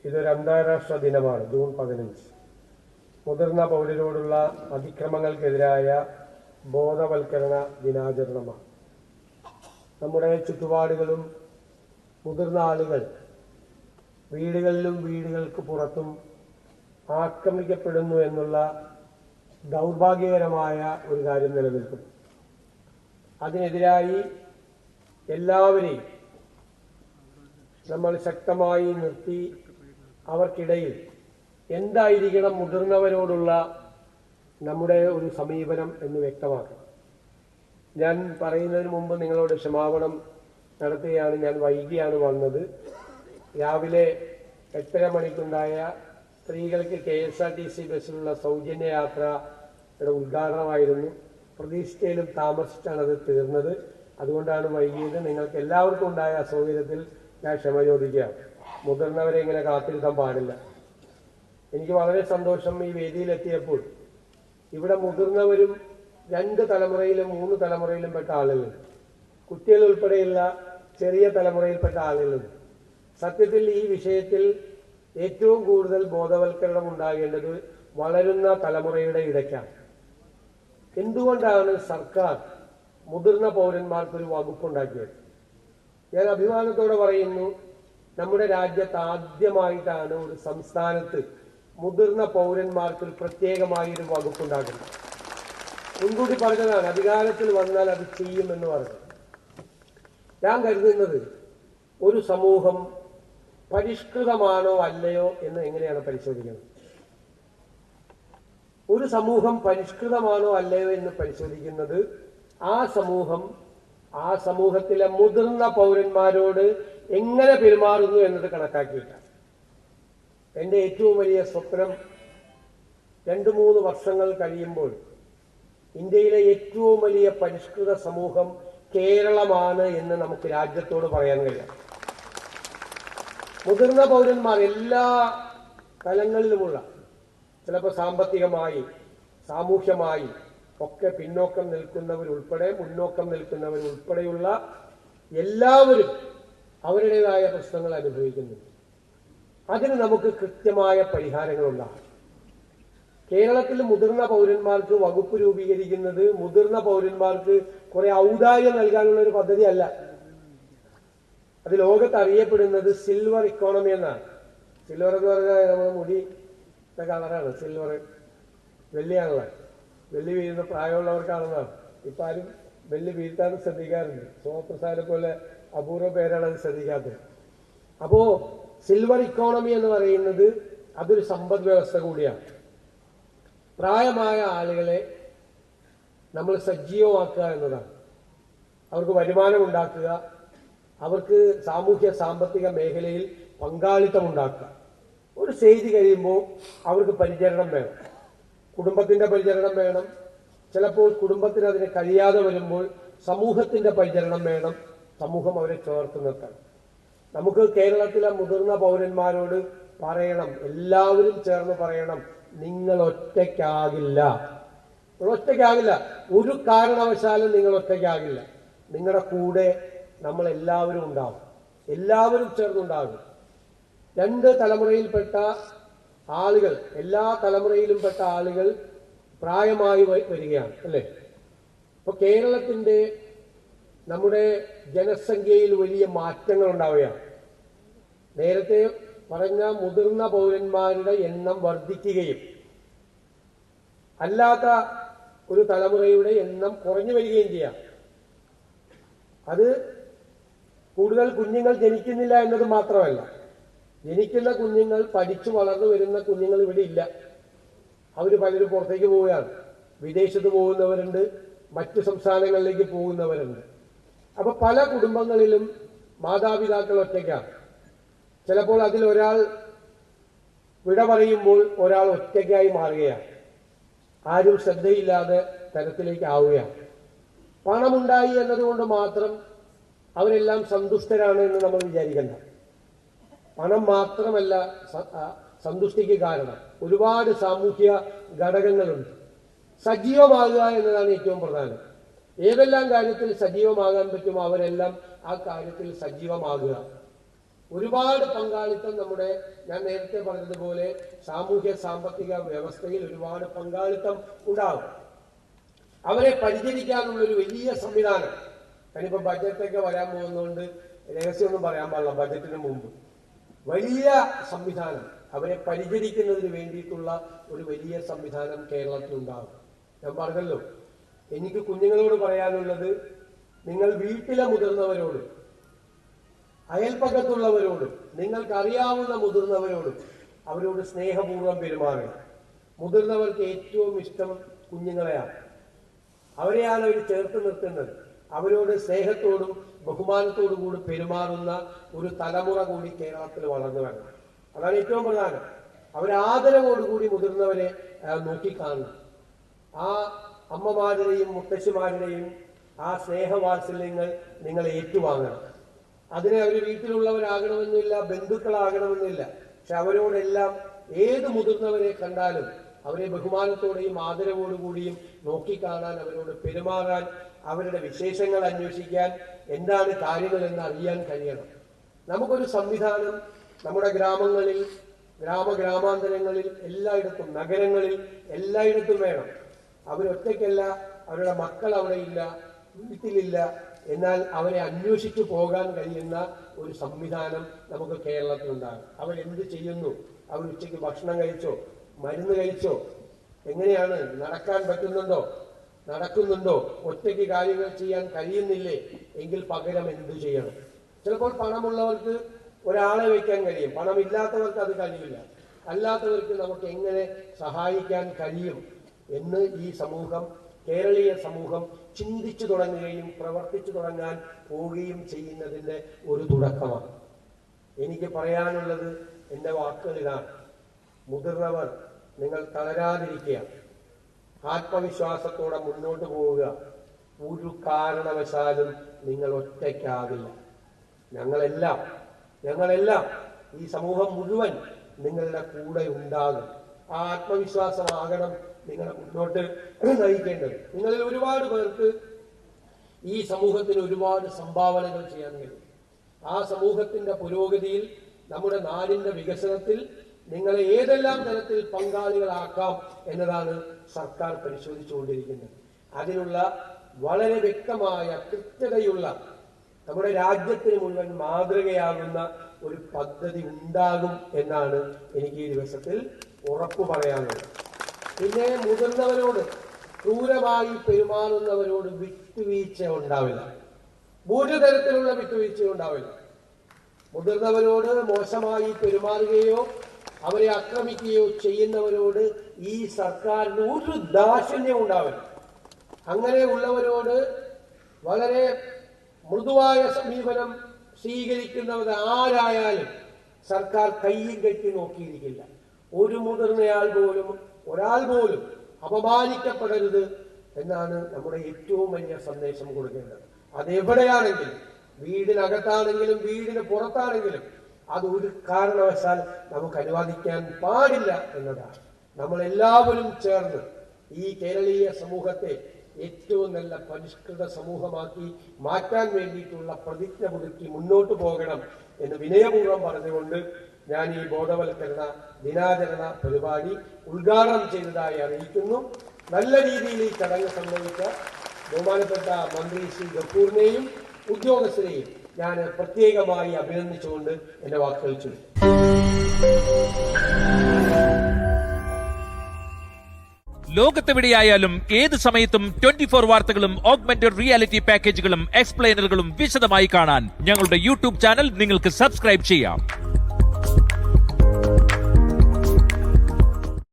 ഇതൊരു അന്താരാഷ്ട്ര ദിനമാണ്. ജൂൺ 15 മുതിർന്ന പൗരരോടുള്ള അതിക്രമങ്ങൾക്കെതിരായ ബോധവൽക്കരണ ദിനാചരണമാണ്. നമ്മുടെ ചുറ്റുപാടുകളും മുതിർന്ന ആളുകൾ വീടുകളിലും വീടുകൾക്ക് പുറത്തും ആക്രമിക്കപ്പെടുന്നു എന്നുള്ള ദൗർഭാഗ്യകരമായ ഒരു കാര്യം നിലനിൽക്കുന്നു. അതിനെതിരായി എല്ലാവരെയും നമ്മൾ ശക്തമായി നിർത്തി അവർക്കിടയിൽ എന്തായിരിക്കണം മുതിർന്നവരോടുള്ള നമ്മുടെ ഒരു സമീപനം എന്ന് വ്യക്തമാക്കണം. ഞാൻ പറയുന്നതിന് മുമ്പ് നിങ്ങളോട് ക്ഷമാപണം നടത്തുകയാണ്. ഞാൻ വൈകിയാണ് വന്നത്. രാവിലെ 8:30 മണിക്കുണ്ടായ സ്ത്രീകൾക്ക് KSRTC ബസ്സിലുള്ള സൗജന്യ യാത്രയുടെ ഉദ്ഘാടനമായിരുന്നു. പ്രതീക്ഷിച്ചതിലും താമസിച്ചാണ് അത് തീർന്നത്. അതുകൊണ്ടാണ് വൈകിയത്. നിങ്ങൾക്ക് എല്ലാവർക്കും ഉണ്ടായ അസൗകര്യത്തിൽ ഞാൻ ക്ഷമ ചോദിക്കുകയാണ്. മുതിർന്നവരെ ഇങ്ങനെ കാത്തിരുത്താൻ പാടില്ല. എനിക്ക് വളരെ സന്തോഷം ഈ വേദിയിലെത്തിയപ്പോൾ ഇവിടെ മുതിർന്നവരും 2 തലമുറയിലും 3 തലമുറയിലും പെട്ട ആളുകളുണ്ട്. കുട്ടികൾ ഉൾപ്പെടെയുള്ള ചെറിയ തലമുറയിൽപ്പെട്ട ആളുകളുണ്ട്. സത്യത്തിൽ ഈ വിഷയത്തിൽ ഏറ്റവും കൂടുതൽ ബോധവൽക്കരണം ഉണ്ടാകേണ്ടത് വളരുന്ന തലമുറയുടെ ഇടയ്ക്കാണ്. എന്തുകൊണ്ടാണ് സർക്കാർ മുതിർന്ന പൗരന്മാർക്കൊരു വകുപ്പുണ്ടാക്കിയത്? ഞാൻ അഭിമാനത്തോടെ പറയുന്നു, നമ്മുടെ രാജ്യത്ത് ആദ്യമായിട്ടാണ് ഒരു സംസ്ഥാനത്ത് മുതിർന്ന പൗരന്മാർക്ക് പ്രത്യേകമായി ഒരു വകുപ്പുണ്ടാക്കുന്നത്. മുൻകൂട്ടി പറഞ്ഞതാണ്, അധികാരത്തിൽ വന്നാൽ അത് ചെയ്യുമെന്ന് പറഞ്ഞു. ഞാൻ കരുതുന്നത് ഒരു സമൂഹം പരിഷ്കൃതമാണോ അല്ലയോ എന്ന് എങ്ങനെയാണ് പരിശോധിക്കുന്നത്? ഒരു സമൂഹം പരിഷ്കൃതമാണോ അല്ലയോ എന്ന് പരിശോധിക്കുന്നത് ആ സമൂഹത്തിലെ മുതിർന്ന പൗരന്മാരോട് എങ്ങനെ പെരുമാറുന്നു എന്നത് കണക്കാക്കിയിട്ടാണ്. എൻ്റെ ഏറ്റവും വലിയ സ്വപ്നം 2-3 വർഷങ്ങൾ കഴിയുമ്പോൾ ഇന്ത്യയിലെ ഏറ്റവും വലിയ പരിഷ്കൃത സമൂഹം കേരളമാണ് എന്ന് നമുക്ക് രാജ്യത്തോട് പറയാൻ കഴിയും. മുതിർന്ന പൗരന്മാർ എല്ലാ തലങ്ങളിലുമുള്ള, ചിലപ്പോൾ സാമ്പത്തികമായി സാമൂഹ്യമായി ഒക്കെ പിന്നോക്കം നിൽക്കുന്നവരുൾപ്പെടെ മുന്നോക്കം നിൽക്കുന്നവരുൾപ്പെടെയുള്ള എല്ലാവരും അവരുടേതായ പ്രശ്നങ്ങൾ അനുഭവിക്കുന്നുണ്ട്. അതിന് നമുക്ക് കൃത്യമായ പരിഹാരങ്ങളുണ്ടാകും. കേരളത്തിൽ മുതിർന്ന പൗരന്മാർക്ക് വകുപ്പ് രൂപീകരിക്കുന്നത് മുതിർന്ന പൗരന്മാർക്ക് കുറെ ഔദാര്യം നൽകാനുള്ള ഒരു പദ്ധതിയല്ല. അത് ലോകത്ത് അറിയപ്പെടുന്നത് സിൽവർ ഇക്കോണമി എന്നാണ്. സിൽവർ എന്ന് പറഞ്ഞാൽ നമ്മുടെ മുടി കളറാണ്. സിൽവർ വെള്ളിയാണല്ലോ. വെള്ളി വീഴുന്ന പ്രായമുള്ളവർക്കാണെന്നാണ്. ഇപ്പൊ ആരും വെള്ളി വീഴ്ത്താനും ശ്രദ്ധിക്കാറുണ്ട്. സോപ്രസാരെ പോലെ അപൂർവ പേരാണ് അത് ശ്രദ്ധിക്കാത്തത്. അപ്പോ സിൽവർ ഇക്കോണമി എന്ന് പറയുന്നത് അതൊരു സമ്പദ് വ്യവസ്ഥ കൂടിയാണ്. പ്രായമായ ആളുകളെ നമ്മൾ സജീവമാക്കുക എന്നതാണ്. അവർക്ക് വരുമാനം ഉണ്ടാക്കുക, അവർക്ക് സാമൂഹ്യ സാമ്പത്തിക മേഖലയിൽ പങ്കാളിത്തം ഉണ്ടാക്കുക. ഒരു സ്റ്റേജ് കഴിയുമ്പോൾ അവർക്ക് പരിചരണം വേണം, കുടുംബത്തിന്റെ പരിചരണം വേണം. ചിലപ്പോൾ കുടുംബത്തിന് അതിന് കഴിയാതെ വരുമ്പോൾ സമൂഹത്തിന്റെ പരിചരണം വേണം. സമൂഹം അവരെ ചേർത്ത് നിർത്തണം. നമുക്ക് കേരളത്തിലെ മുതിർന്ന പൗരന്മാരോട് പറയണം, എല്ലാവരും ചേർന്ന് പറയണം, നിങ്ങൾ ഒറ്റയ്ക്കാകില്ല. ഒരു കാരണവശാലും നിങ്ങൾ ഒറ്റയ്ക്കാകില്ല. നിങ്ങളുടെ കൂടെ നമ്മൾ എല്ലാവരും ഉണ്ടാവും. എല്ലാവരും ചേർന്നുണ്ടാകും. 2 തലമുറയിൽപ്പെട്ട ആളുകൾ, എല്ലാ തലമുറയിലും പെട്ട ആളുകൾ പ്രായമായി വരികയാണ് അല്ലേ? ഇപ്പൊ കേരളത്തിന്റെ നമ്മുടെ ജനസംഖ്യയിൽ വലിയ മാറ്റങ്ങൾ ഉണ്ടാവുകയാണ്. നേരത്തെ പറഞ്ഞ മുതിർന്ന പൗരന്മാരുടെ എണ്ണം വർദ്ധിക്കുകയും അല്ലാത്ത ഒരു തലമുറയുടെ എണ്ണം കുറഞ്ഞു വരികയും ചെയ്യാം. അത് കൂടുതൽ കുഞ്ഞുങ്ങൾ ജനിക്കുന്നില്ല എന്നത് മാത്രമല്ല, ജനിക്കുന്ന കുഞ്ഞുങ്ങൾ പഠിച്ചു വളർന്നു വരുന്ന കുഞ്ഞുങ്ങൾ ഇവിടെ ഇല്ല. അവര് പലരും പുറത്തേക്ക് പോവുകയാണ്. വിദേശത്ത് പോകുന്നവരുണ്ട്, മറ്റു സംസ്ഥാനങ്ങളിലേക്ക് പോകുന്നവരുണ്ട്. അപ്പൊ പല കുടുംബങ്ങളിലും മാതാപിതാക്കൾ ഒറ്റയ്ക്കാണ്. ചിലപ്പോൾ അതിൽ ഒരാൾ വിട പറയുമ്പോൾ ഒരാൾ ഒറ്റയ്ക്കായി മാറുകയാണ്. ആരും ശ്രദ്ധയില്ലാതെ തരത്തിലേക്ക് ആവുകയാണ്. പണമുണ്ടായി എന്നതുകൊണ്ട് മാത്രം അവരെല്ലാം സന്തുഷ്ടരാണ് എന്ന് നമ്മൾ വിചാരിക്കണ്ട. പണം മാത്രമല്ല സന്തുഷ്ടിക്ക് കാരണം. ഒരുപാട് സാമൂഹ്യ ഘടകങ്ങളുണ്ട്. സജീവമാകുക എന്നതാണ് ഏറ്റവും പ്രധാനം. ഏതെല്ലാം കാര്യത്തിൽ സജീവമാകാൻ പറ്റുമോ അവരെല്ലാം ആ കാര്യത്തിൽ സജീവമാകുക. ഒരുപാട് പങ്കാളിത്തം നമ്മുടെ, ഞാൻ നേരത്തെ പറഞ്ഞതുപോലെ സാമൂഹ്യ സാമ്പത്തിക വ്യവസ്ഥയിൽ ഒരുപാട് പങ്കാളിത്തം ഉണ്ടാകും. അവരെ പരിചരിക്കാനുള്ള ഒരു വലിയ സംവിധാനം. ഞാനിപ്പോ ബജറ്റൊക്കെ വരാൻ പോകുന്നതുകൊണ്ട് രഹസ്യമൊന്നും പറയാൻ പാടില്ല. ബജറ്റിന് മുമ്പ് വലിയ സംവിധാനം, അവരെ പരിചരിക്കുന്നതിന് വേണ്ടിയിട്ടുള്ള ഒരു വലിയ സംവിധാനം കേരളത്തിലുണ്ടാകും. ഞാൻ പറഞ്ഞല്ലോ, എനിക്ക് കുഞ്ഞുങ്ങളോട് പറയാനുള്ളത്, നിങ്ങൾ വീട്ടിലെ മുതിർന്നവരോട്, അയൽപ്പക്കത്തുള്ളവരോടും, നിങ്ങൾക്കറിയാവുന്ന മുതിർന്നവരോടും അവരോട് സ്നേഹപൂർവ്വം പെരുമാറുക. മുതിർന്നവർക്ക് ഏറ്റവും ഇഷ്ടം കുഞ്ഞുങ്ങളെയാണ്. അവരെയാണ് അവർ ചേർത്ത് നിർത്തുന്നത്. അവരോട് സ്നേഹത്തോടും ബഹുമാനത്തോടും കൂടി പെരുമാറുന്ന ഒരു തലമുറ കൂടി കേരളത്തിൽ വളർന്നു വരണം. അതാണ് ഏറ്റവും പ്രധാനം. അവരാദരവോടുകൂടി മുതിർന്നവരെ നോക്കിക്കാണണം. ആ അമ്മമാരുടെയും മുത്തശ്ശിമാരുടെയും ആ സ്നേഹവാത്സല്യങ്ങൾ നിങ്ങൾ ഏറ്റുവാങ്ങണം. അതിനെ അവർ വീട്ടിലുള്ളവരാകണമെന്നില്ല, ബന്ധുക്കളാകണമെന്നില്ല. പക്ഷെ അവരോടെല്ലാം ഏത് മുതിർന്നവരെ കണ്ടാലും അവരെ ബഹുമാനത്തോടെയും ആദരവോടുകൂടിയും നോക്കിക്കാണാൻ, അവരോട് പെരുമാറാൻ, അവരുടെ വിശേഷങ്ങൾ അന്വേഷിക്കാൻ, എന്താണ് കാര്യങ്ങളെന്ന് അറിയാൻ കഴിയണം. നമുക്കൊരു സംവിധാനം നമ്മുടെ ഗ്രാമങ്ങളിൽ, ഗ്രാമാന്തരങ്ങളിൽ, എല്ലായിടത്തും, നഗരങ്ങളിൽ എല്ലായിടത്തും വേണം. അവരൊറ്റയ്ക്കല്ല, അവരുടെ മക്കൾ അവിടെ ഇല്ല, വീട്ടിലില്ല, എന്നാൽ അവരെ അന്വേഷിച്ചു പോകാൻ കഴിയുന്ന ഒരു സംവിധാനം നമുക്ക് കേരളത്തിലുണ്ടാകും. അവരെന്ത് ചെയ്യുന്നു, അവർ ഉച്ചയ്ക്ക് ഭക്ഷണം കഴിച്ചോ, മരുന്ന് കഴിച്ചോ, എങ്ങനെയാണ്, നടക്കാൻ പറ്റുന്നുണ്ടോ, നടക്കുന്നുണ്ടോ, ഒറ്റയ്ക്ക് കാര്യങ്ങൾ ചെയ്യാൻ കഴിയുന്നില്ലേ, എങ്കിൽ പകരം എന്തു ചെയ്യണം? ചിലപ്പോൾ പണമുള്ളവർക്ക് ഒരാളെ വയ്ക്കാൻ കഴിയും, പണമില്ലാത്തവർക്ക് അത് കഴിയില്ല. അല്ലാത്തവർക്ക് നമുക്ക് എങ്ങനെ സഹായിക്കാൻ കഴിയും എന്ന് ഈ സമൂഹം, കേരളീയ സമൂഹം ചിന്തിച്ചു തുടങ്ങുകയും പ്രവർത്തിച്ചു തുടങ്ങാൻ പോവുകയും ചെയ്യുന്നതിൻ്റെ ഒരു തുടക്കമാണ്. എനിക്ക് പറയാനുള്ളത്, എൻ്റെ വാക്കുകൾ ഇതാണ്. മുതിർന്നവർ, നിങ്ങൾ തളരാതിരിക്കുക, ആത്മവിശ്വാസത്തോടെ മുന്നോട്ട് പോവുക. ഒരു കാരണവശാലും നിങ്ങൾ ഒറ്റയ്ക്കാകില്ല. ഞങ്ങളെല്ലാം ഈ സമൂഹം മുഴുവൻ നിങ്ങളുടെ കൂടെ ഉണ്ടാകും. ആ ആത്മവിശ്വാസമാകണം നിങ്ങളെ മുന്നോട്ട് നയിക്കേണ്ടത്. നിങ്ങളിൽ ഒരുപാട് പേർക്ക് ഈ സമൂഹത്തിന് ഒരുപാട് സംഭാവനകൾ ചെയ്യാൻ കഴിയും. ആ സമൂഹത്തിന്റെ പുരോഗതിയിൽ, നമ്മുടെ നാടിന്റെ വികസനത്തിൽ നിങ്ങളെ ഏതെല്ലാം തരത്തിൽ പങ്കാളികളാക്കാം എന്നതാണ് സർക്കാർ പരിശോധിച്ചുകൊണ്ടിരിക്കുന്നത്. അതിനുള്ള വളരെ വ്യക്തമായ, കൃത്യതയുള്ള, നമ്മുടെ രാജ്യത്തിന് മുഴുവൻ മാതൃകയാകുന്ന ഒരു പദ്ധതി ഉണ്ടാകും എന്നാണ് എനിക്ക് ഈ ദിവസത്തിൽ ഉറപ്പു പറയാനുള്ളത്. പിന്നെ മുതിർന്നവരോട്, ക്രൂരമായി പെരുമാറുന്നവരോട് വിട്ടുവീഴ്ച ഉണ്ടാവില്ല. ഒരു തരത്തിലുള്ള വിട്ടുവീഴ്ച ഉണ്ടാവില്ല. മുതിർന്നവരോട് മോശമായി പെരുമാറുകയോ അവരെ ആക്രമിക്കുകയോ ചെയ്യുന്നവരോട് ഈ സർക്കാരിന് ഒരു ദാക്ഷിണ്യം ഉണ്ടാവില്ല. അങ്ങനെ ഉള്ളവരോട് വളരെ മൃദുവായ സമീപനം സ്വീകരിക്കുന്നവർ ആരായാലും സർക്കാർ കയ്യും കെട്ടി നോക്കിയിരിക്കില്ല. ഒരു മുതിർന്നയാൾ പോലും, ഒരാൾ പോലും അപമാനിക്കപ്പെടരുത് എന്നാണ് നമ്മുടെ ഏറ്റവും വലിയ സന്ദേശം കൊടുക്കേണ്ടത്. അതെവിടെയാണെങ്കിലും, വീടിനകത്താണെങ്കിലും വീടിന് പുറത്താണെങ്കിലും, അത് ഒരു കാരണവശാൽ നമുക്ക് അനുവദിക്കാൻ പാടില്ല എന്നതാണ്. നമ്മളെല്ലാവരും ചേർന്ന് ഈ കേരളീയ സമൂഹത്തെ ഏറ്റവും നല്ല പരിഷ്കൃത സമൂഹമാക്കി മാറ്റാൻ വേണ്ടിയിട്ടുള്ള പ്രതിജ്ഞ പുതുക്കി മുന്നോട്ട് പോകണം എന്ന് വിനയപൂർവ്വം പറഞ്ഞുകൊണ്ട് ഞാൻ ഈ ബോധവൽക്കരണ ദിനാചരണ പരിപാടി ഉദ്ഘാടനം ചെയ്തതായി അറിയിക്കുന്നു. നല്ല രീതിയിൽ ഈ ചടങ്ങ് സംബന്ധിച്ച ബഹുമാനപ്പെട്ട മന്ത്രി ശ്രീ ഗഫൂറിനെയും ഉദ്യോഗസ്ഥരെയും ഞാൻ പ്രത്യേകമായി അഭിനന്ദിച്ചുകൊണ്ട് എന്റെ വാക്കുകൾ ചൊല്ലി. ലോകത്തെവിടെയായാലും ഏത് സമയത്തും 24 വാർത്തകളും ഓഗ്മെന്റഡ് റിയാലിറ്റി പാക്കേജുകളും എക്സ്പ്ലെയിനറുകളും വിശദമായി കാണാൻ ഞങ്ങളുടെ യൂട്യൂബ് ചാനൽ നിങ്ങൾക്ക് സബ്സ്ക്രൈബ് ചെയ്യാം.